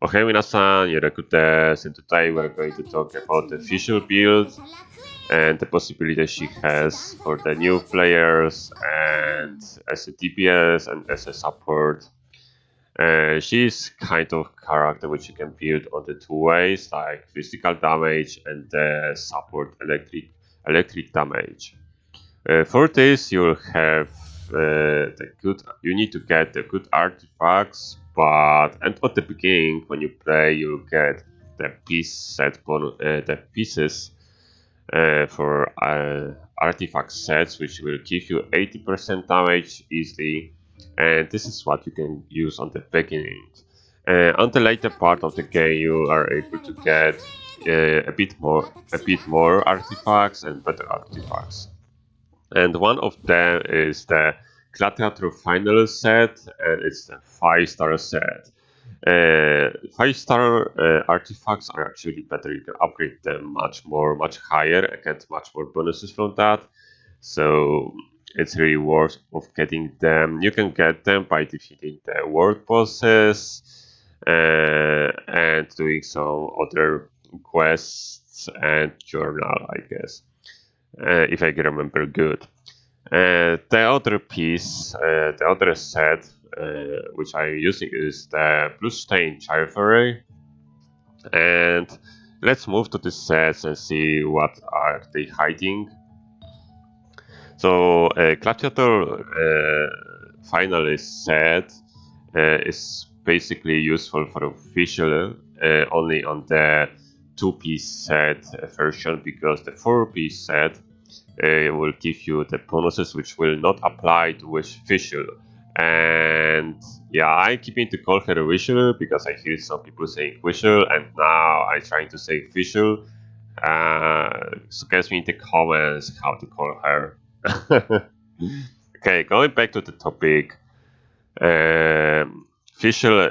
Okay, minasan, Yoraku desu, and today we're going to talk about the Fischl build and the possibilities she has for the new players and as a DPS and as a support. She's kind of character which you can build on the two ways, like physical damage and support electric damage. For this, you'll have you need to get the good artifacts, but and at the beginning when you play, you'll get the the pieces for artifact sets, which will give you 80% damage easily, and this is what you can use on the beginning. On the later part of the game, you are able to get a bit more artifacts and better artifacts. And one of them is the Gladiator Final set, and it's the 5-star set. 5-star artifacts are actually better. You can upgrade them much higher, and get much more bonuses from that. So it's really worth of getting them. You can get them by defeating the world bosses and doing some other quests and journal, I guess, if I can remember good. The other piece, the other set, which I'm using is the Bluestain Chivalry. And let's move to the sets and see what are they hiding. So, Gladiator Finalist set is basically useful for official only on the 2-piece set version, because the 4-piece set will give you the bonuses which will not apply to Fischl. And yeah, I'm keeping to call her Fischl because I hear some people saying Fischl, and now I'm trying to say Fischl. Suggest me in the comments how to call her. Okay, going back to the topic. Fischl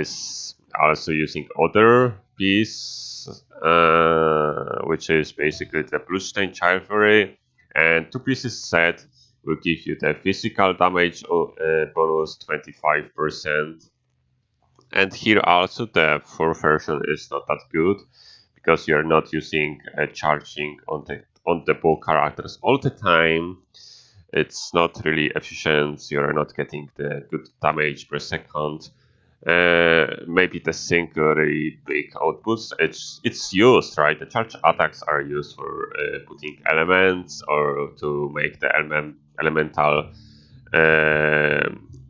is also using other piece, which is basically the Bluestain Chivalry, and 2 pieces set will give you the physical damage bonus 25%. And here also the 4 version is not that good, because you're not using charging on the bow characters all the time. It's not really efficient. You're not getting the good damage per second. Maybe the single really big outputs. It's used, right? The charge attacks are used for putting elements or to make the elemental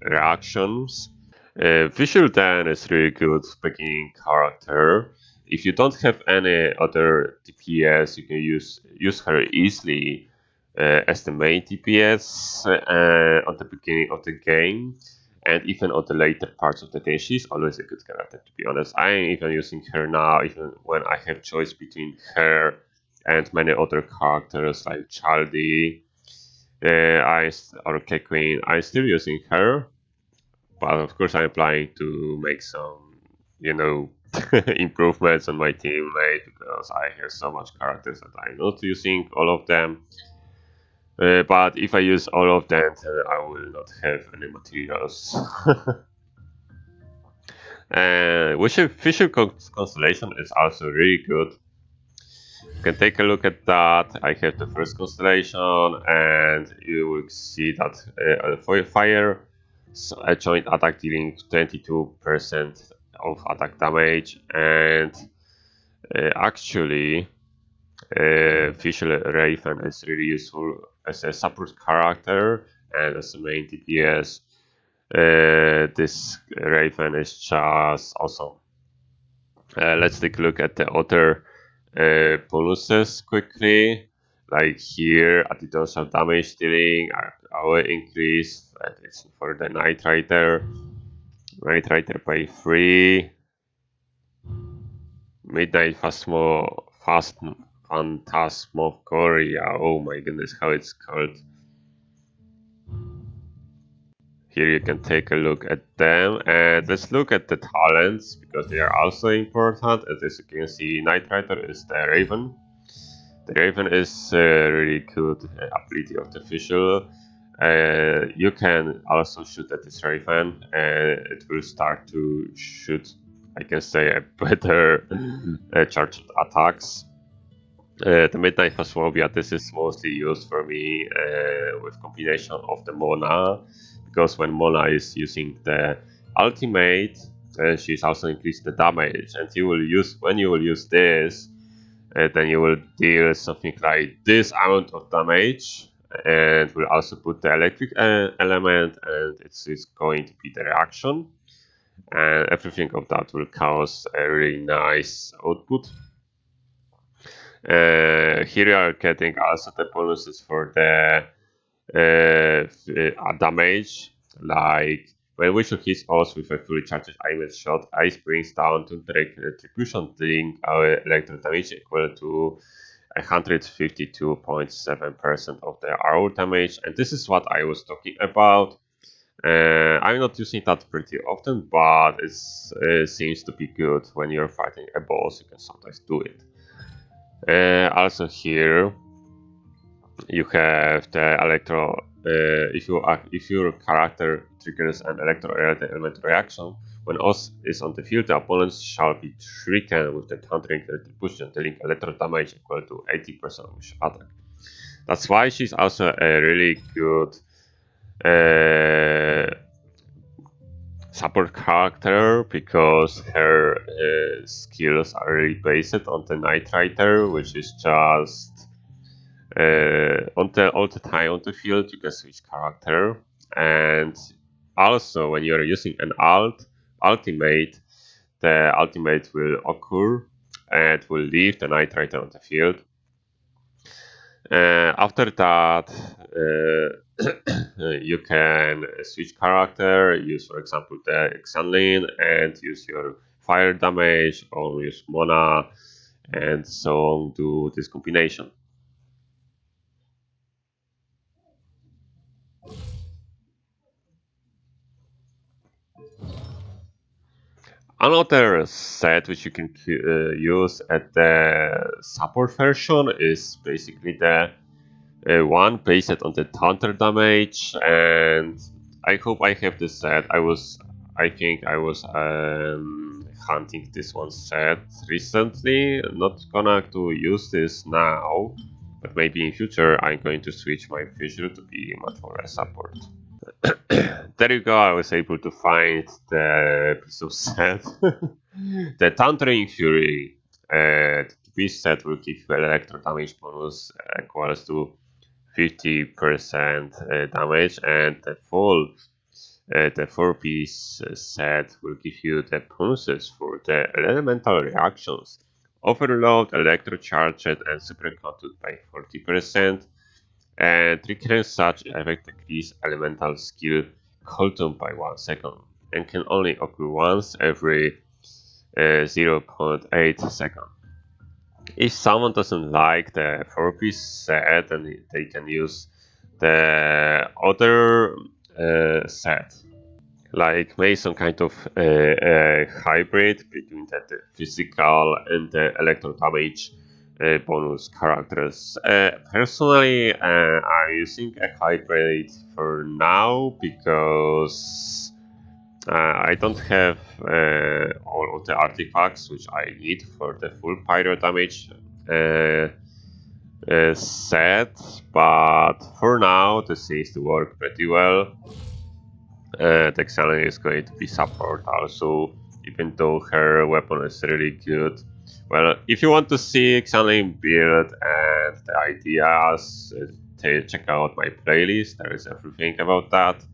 reactions. Visual Dan is really good beginning character. If you don't have any other DPS, you can use her easily as the main DPS on the beginning of the game, and even on the later parts of the game. She's always a good character, to be honest. I am even using her now, even when I have choice between her and many other characters like Chaldi, or K-Queen. I'm still using her, but of course I'm planning to make some, improvements on my teammate, because I have so much characters that I'm not using all of them. But if I use all of them, I will not have any materials. Which Fischl Constellation is also really good. You can take a look at that. I have the first constellation, and you will see that for fire, a joint attack dealing 22% of attack damage, and actually, Fischl Raven is really useful as a support character and as a main DPS. This Raven is just awesome. Let's take a look at the other bonuses quickly. Like here, anti-dorsal damage dealing, our increase, that is for the Night Rider. Night Rider by 3. Midnight Phantasmagoria. Oh my goodness, how it's called. Here you can take a look at them, and let's look at the talents, because they are also important. As you can see, Night Rider is the Raven. The Raven is a really good ability of the Fischl. You can also shoot at this Raven, and it will start to shoot I can say, a better charged attacks. The Midnight Phasmophobia, this is mostly used for me with combination of the Mona, because when Mona is using the ultimate, she's also increasing the damage, and you will use when you will use this, then you will deal something like this amount of damage, and will also put the electric element, and it's going to be the reaction, and everything of that will cause a really nice output. Here you are getting also the bonuses for the damage, like when Wishul hits us with a fully charged iron shot, Ice brings down to direct retribution, dealing our electro damage equal to 152.7% of the arrow damage, and this is what I was talking about. I'm not using that pretty often, but it seems to be good when you're fighting a boss. You can sometimes do it. Also here you have the electro. If your character triggers an element reaction, when Oz is on the field, the opponent shall be shrieken with the countering retribution, dealing electro damage equal to 80% of each attack. That's why she's also a really good support character, because her skills are really based on the Night Rider, which is just all the time on the field you can switch character, and also when you're using an ultimate, the ultimate will occur and will leave the Night Rider on the field. After that, you can switch character, use for example the Xanlin, and use your fire damage, or use Mona, and so on, do this combination. Another set which you can use at the support version is basically the one based on the thunder damage, and I hope I have this set. I think I was hunting this one set recently. Not gonna to use this now, but maybe in future I'm going to switch my Fischl to be much more a support. There you go, I was able to find the piece of set. The Thundering Fury. This set will give you electro damage bonus equals to 50% damage, and the 4-piece set will give you the bonuses for the elemental reactions. Overload, electrocharged, and superconduct by 40%. And triggering such effect decrease elemental skill cooldown by 1 second, and can only occur once every 0.8 second. If someone doesn't like the 4-piece set, then they can use the other set, like make some kind of hybrid between the physical and the electro damage bonus characters. Personally, I'm using a hybrid for now because I don't have all of the artifacts which I need for the full pyro damage set, but for now this seems to work pretty well. The Xalan is going to be support also, even though her weapon is really good. Well, if you want to see Xalan build and the ideas, check out my playlist, there is everything about that.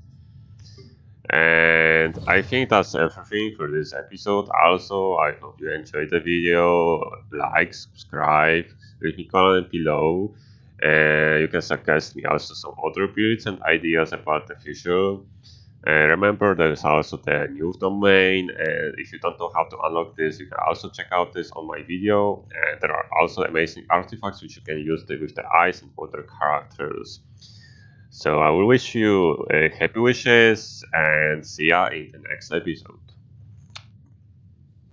And I think that's everything for this episode. Also, I hope you enjoyed the video. Like, subscribe, leave me comment below. You can suggest me also some other builds and ideas about the future. Remember, there is also the new domain, and if you don't know how to unlock this, you can also check out this on my video. And there are also amazing artifacts which you can use with the eyes and other characters. So I will wish you happy wishes, and see ya in the next episode.